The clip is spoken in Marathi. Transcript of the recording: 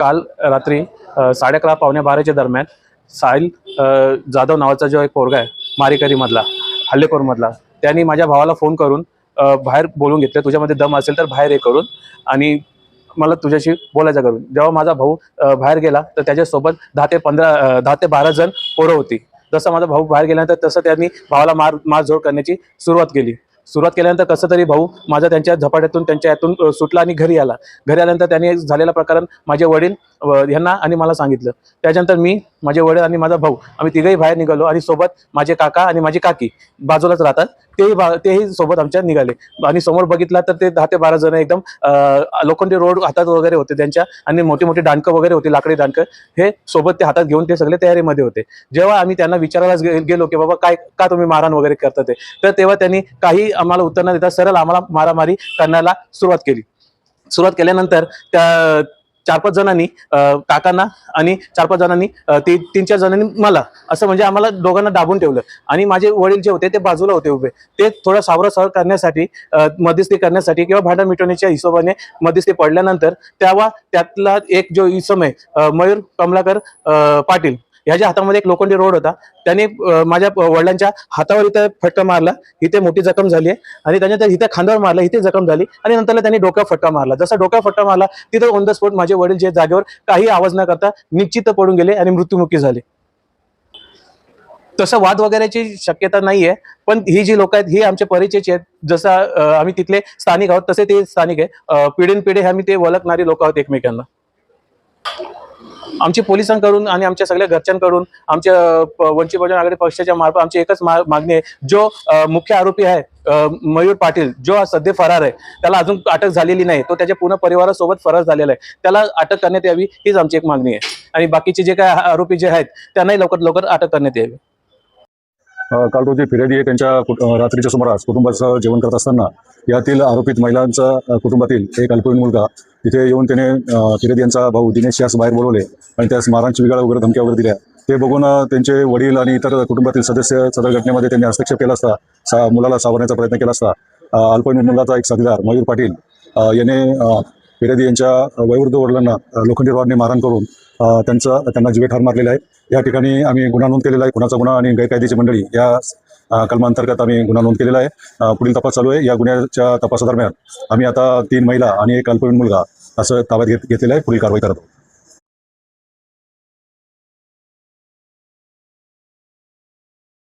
काल रात्री 11:30 पावणे 12च्या दरम्यान साहिल जाधव नावाचा जो एक पोरगा आहे मारेकरीमधला, हल्लेखोरमधला, त्यांनी माझ्या भावाला फोन करून बाहेर बोलून घेतलं, तुझ्यामध्ये दम असेल तर बाहेर ये करून आणि मला तुझ्याशी बोलायचं करून. जेव्हा माझा भाऊ बाहेर गेला तर त्याच्यासोबत 10 ते 12 जण पोरं होती. जसं माझा भाऊ बाहेर गेल्यानंतर तसं त्यांनी भावाला मारझोड करण्याची सुरुवात केल्यानंतर कसं तरी भाऊ माझा त्यांच्या झपाट्यातून त्यांच्या यातून सुटला आणि घरी आला. घरी आल्यानंतर त्यांनी झालेलं प्रकरण माझे वडील यांना आणि मला सांगितलं. त्याच्यानंतर मी, माझे वडील आणि माझा भाऊ आम्ही तिघही बाहेर निघालो आणि सोबत माझे काका आणि माझी काकी बाजूलाच राहतात, तेही सोबत आमच्या निघाले. आणि समोर बघितला तर ते 10 ते 12 जण एकदम लोखंडी रोड हातात वगैरे होते त्यांच्या आणि मोठी मोठी दांडकं वगैरे होती, लाकडी दांडकं, हे सोबत ते हातात घेऊन ते सगळे तयारीमध्ये होते. जेव्हा आम्ही त्यांना विचारायला गेलो की बाबा काय का तुम्ही मारहाण वगैरे करता ते, तर तेव्हा त्यांनी काही आम्हाला उत्तर न देता सरळ आम्हाला मारामारी करण्याला सुरुवात केल्यानंतर त्या 4-5 जणांनी काकांना आणि 4-5 जणांनी 3-4 जणांनी मला असं म्हणजे आम्हाला दोघांना दाबून ठेवलं. आणि माझे वडील जे होते ते बाजूला होते उभे. ते थोडं सावरासावर करण्यासाठी, मध्यस्थी करण्यासाठी किंवा भांडण मिटवण्याच्या हिशोबाने मध्यस्थी पडल्यानंतर तेव्हा त्यातला एक जो इसम आहे मयूर कमलाकर पाटील, ह्याच्या हातामध्ये एक लोखंडी रोड होता. त्याने माझ्या वडिलांच्या हातावर इथं फटका मारला, इथे मोठी जखम झाली आहे. आणि त्याच्यानंतर इथे खांद्यावर मारला, इथे जखम झाली. आणि नंतर त्यांनी डोक्यावर फटका मारला. जसा डोक्यावर फटका मारला तिथे ऑन द स्पॉट माझे वडील जे जागेवर काही आवाज न करता निश्चित पडून गेले आणि मृत्युमुखी झाले. तसं वाद वगैरेची शक्यता नाहीये, पण ही जी लोक आहेत ही आमच्या परिचयची आहेत. जसं आम्ही तिथले स्थानिक आहोत तसे ते स्थानिक आहे. पिढीनपिढी आम्ही ते ओळखणारी लोक आहोत एकमेकांना. आमची पोलिसांकडून आणि आमच्या सगळ्या घरच्यांकडून, आमच्या वंचित बहुजन आघाडी पक्षाच्या मार्फत आमची एकच मागणी आहे, जो मुख्य आरोपी आहे मयूर पाटील, जो सध्या फरार आहे, त्याला अजून अटक झालेली नाही, तो त्याच्या पूर्ण परिवारासोबत फरार झालेला आहे, त्याला अटक करण्यात यावी हीच आमची एक मागणी आहे. आणि बाकीचे जे काय आरोपी जे आहेत त्यांनाही लवकर अटक करण्यात यावी. काल रोजी फिर्यादी आहे त्यांच्या रात्रीच्या सुमारास कुटुंबाचं जेवण करत असताना यातील आरोपित महिलांचा कुटुंबातील एक अल्पवयीन मुलगा तिथे येऊन त्याने फिर्यादी यांचा भाऊ दिनेश यास बाहेर बोलवले आणि त्यास मारांची विगाळ वगैरे धमक्या वगैरे दिल्या. ते बघून त्यांचे वडील आणि इतर कुटुंबातील सदस्य सदर घटनेमध्ये त्यांनी हस्तक्षेप केला असता मुलाला सावरण्याचा प्रयत्न केला असता अल्पवयीन मुलाचा एक साथीदार मयूर पाटील याने फिर्यादी यांच्या वयोवृद्ध वडिलांना लोखंडी रॉडने मारहाण करून त्यांना जीवे ठार मारलेला आहे. या ठिकाणी आम्ही गुन्हा नोंद केलेला आहे. खुनाचा गुन्हा आणि गैरकायदेची मंडळी या कलमांतर्गत आम्ही गुन्हा नोंद केलेला आहे. पुढील तपास चालू आहे. या गुन्ह्याच्या तपासादरम्यान आम्ही आता 3 महिला आणि एक अल्पवयीन मुलगा असं ताब्यात घेतलेला आहे. पुढील कारवाई करत आहोत.